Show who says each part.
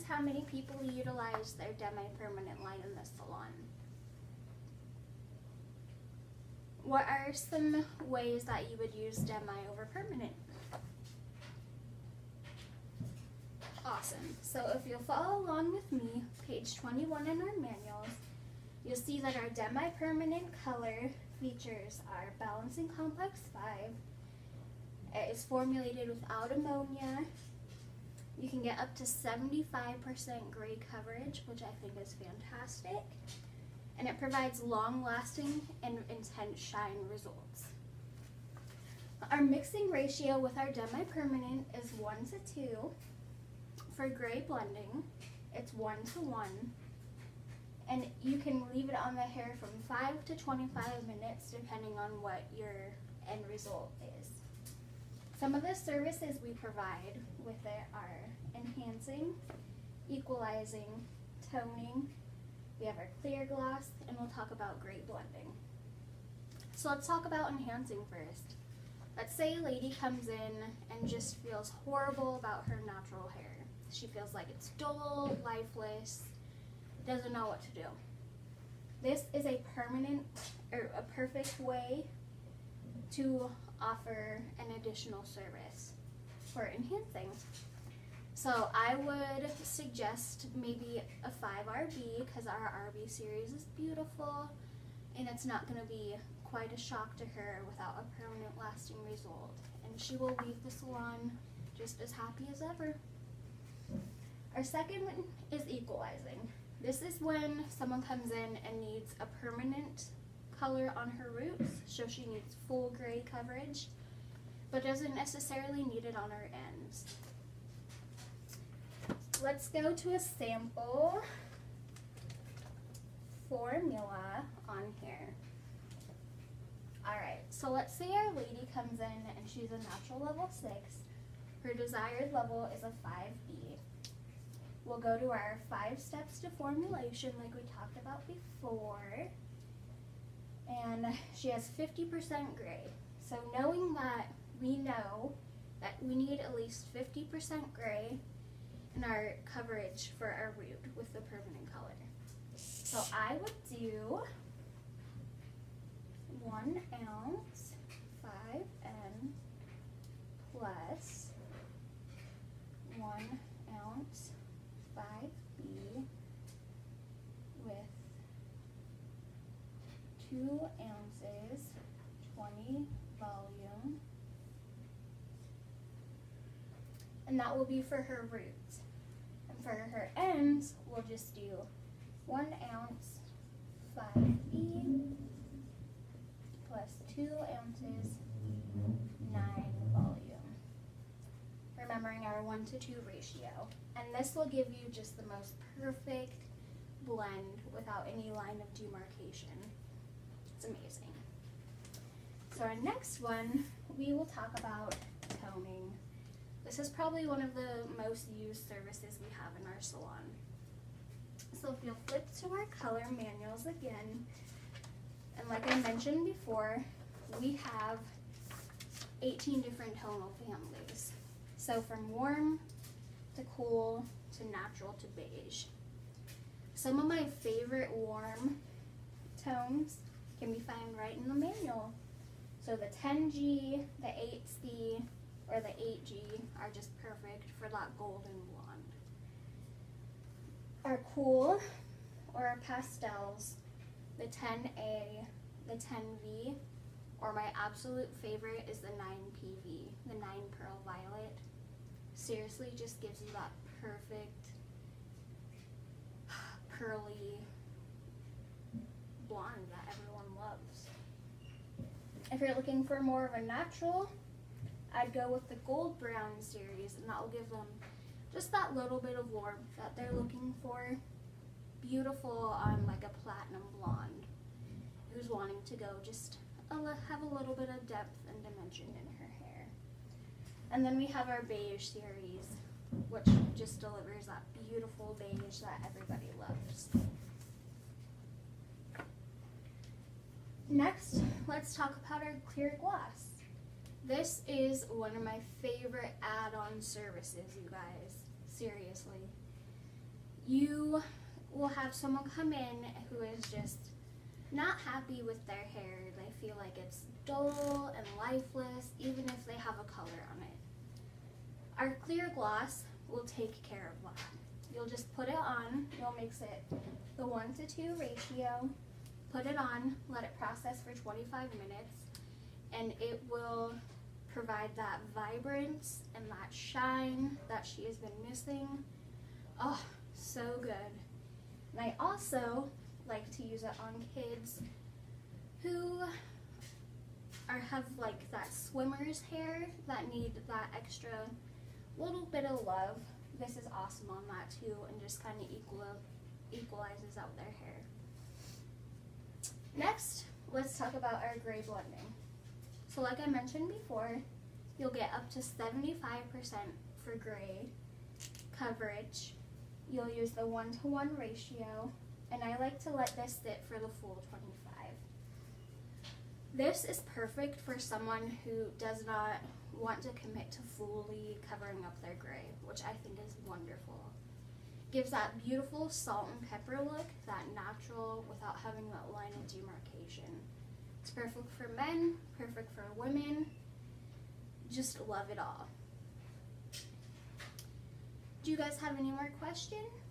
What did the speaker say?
Speaker 1: How many people utilize their Demi permanent line in the salon? What are some ways that you would use Demi over permanent? Awesome. So if you'll follow along with me, page 21 in our manuals, you'll see that our Demi permanent color features our Balancing Complex 5. It is formulated without ammonia. You can get up to 75% gray coverage, which I think is fantastic. And it provides long-lasting and intense shine results. Our mixing ratio with our Demi permanent is 1:2. For gray blending, it's 1:1. And you can leave it on the hair from 5 to 25 minutes depending on what your end result is. Some of the services we provide with it are enhancing, equalizing, toning. We have our clear gloss, and we'll talk about gray blending. So let's talk about enhancing first. Let's say a lady comes in and just feels horrible about her natural hair. She feels like it's dull, lifeless, doesn't know what to do. This is a perfect way to offer an additional service for enhancing. So I would suggest maybe a 5RB because our RB series is beautiful and it's not going to be quite a shock to her without a permanent lasting result. And she will leave the salon just as happy as ever. Our second one is equalizing. This is when someone comes in and needs a permanent color on her roots, so she needs full gray coverage, but doesn't necessarily need it on her ends. Let's go to a sample formula on here. Alright, so let's say our lady comes in and she's a natural level 6. Her desired level is a 5B. We'll go to our 5 steps to formulation like we talked about before. And she has 50% gray. So knowing that, we know that we need at least 50% gray in our coverage for our root with the permanent color. So I would do 1 ounce 5N plus 1 ounce 5B with 2 ounces 20 volume, and that will be for her roots. And for her ends, we'll just do 1 ounce 5B plus 2 ounces 9 volume. Remembering our 1:2 ratio. And this will give you just the most perfect blend without any line of demarcation. It's amazing. So our next one, we will talk about toning. This is probably one of the most used services we have in our salon. So if you'll flip to our color manuals again, and like I mentioned before, we have 18 different tonal families. So from warm to cool to natural to beige. Some of my favorite warm tones can be found right in the manual. So the 10G, the 8C, or the 8G are just perfect for that golden blonde. Our cool or our pastels, the 10A, the 10V, or my absolute favorite is the 9PV, the 9 Pearl Violet. Seriously, just gives you that perfect pearly blonde that everyone loves. If you're looking for more of a natural, I'd go with the Gold Brown series, and that will give them just that little bit of warmth that they're looking for. Beautiful on like a platinum blonde who's wanting to go just have a little bit of depth and dimension in her hair. And then we have our beige series, which just delivers that beautiful beige that everybody loves. Next, let's talk about our clear gloss. This is one of my favorite add-on services, you guys. Seriously. you will have someone come in who is just not happy with their hair. They feel like it's dull and lifeless, even if they have a color on it. Our clear gloss will take care of that. You'll just put it on, you'll mix it the 1-to-2 ratio, put it on, let it process for 25 minutes, and it will provide that vibrance and that shine that she has been missing. Oh, so good. And I also like to use it on kids who have like that swimmer's hair that need that extra little bit of love. This is awesome on that too, and just kind of equalizes out their hair. Next, let's talk about our gray blending. So like I mentioned before, you'll get up to 75% for gray coverage. You'll use the 1-to-1 ratio, and I like to let this sit for the full 25. This is perfect for someone who does not want to commit to fully covering up their gray, which I think is wonderful. Gives that beautiful salt and pepper look, that natural without having that line of demarcation. It's perfect for men, perfect for women. Just love it all. Do you guys have any more questions?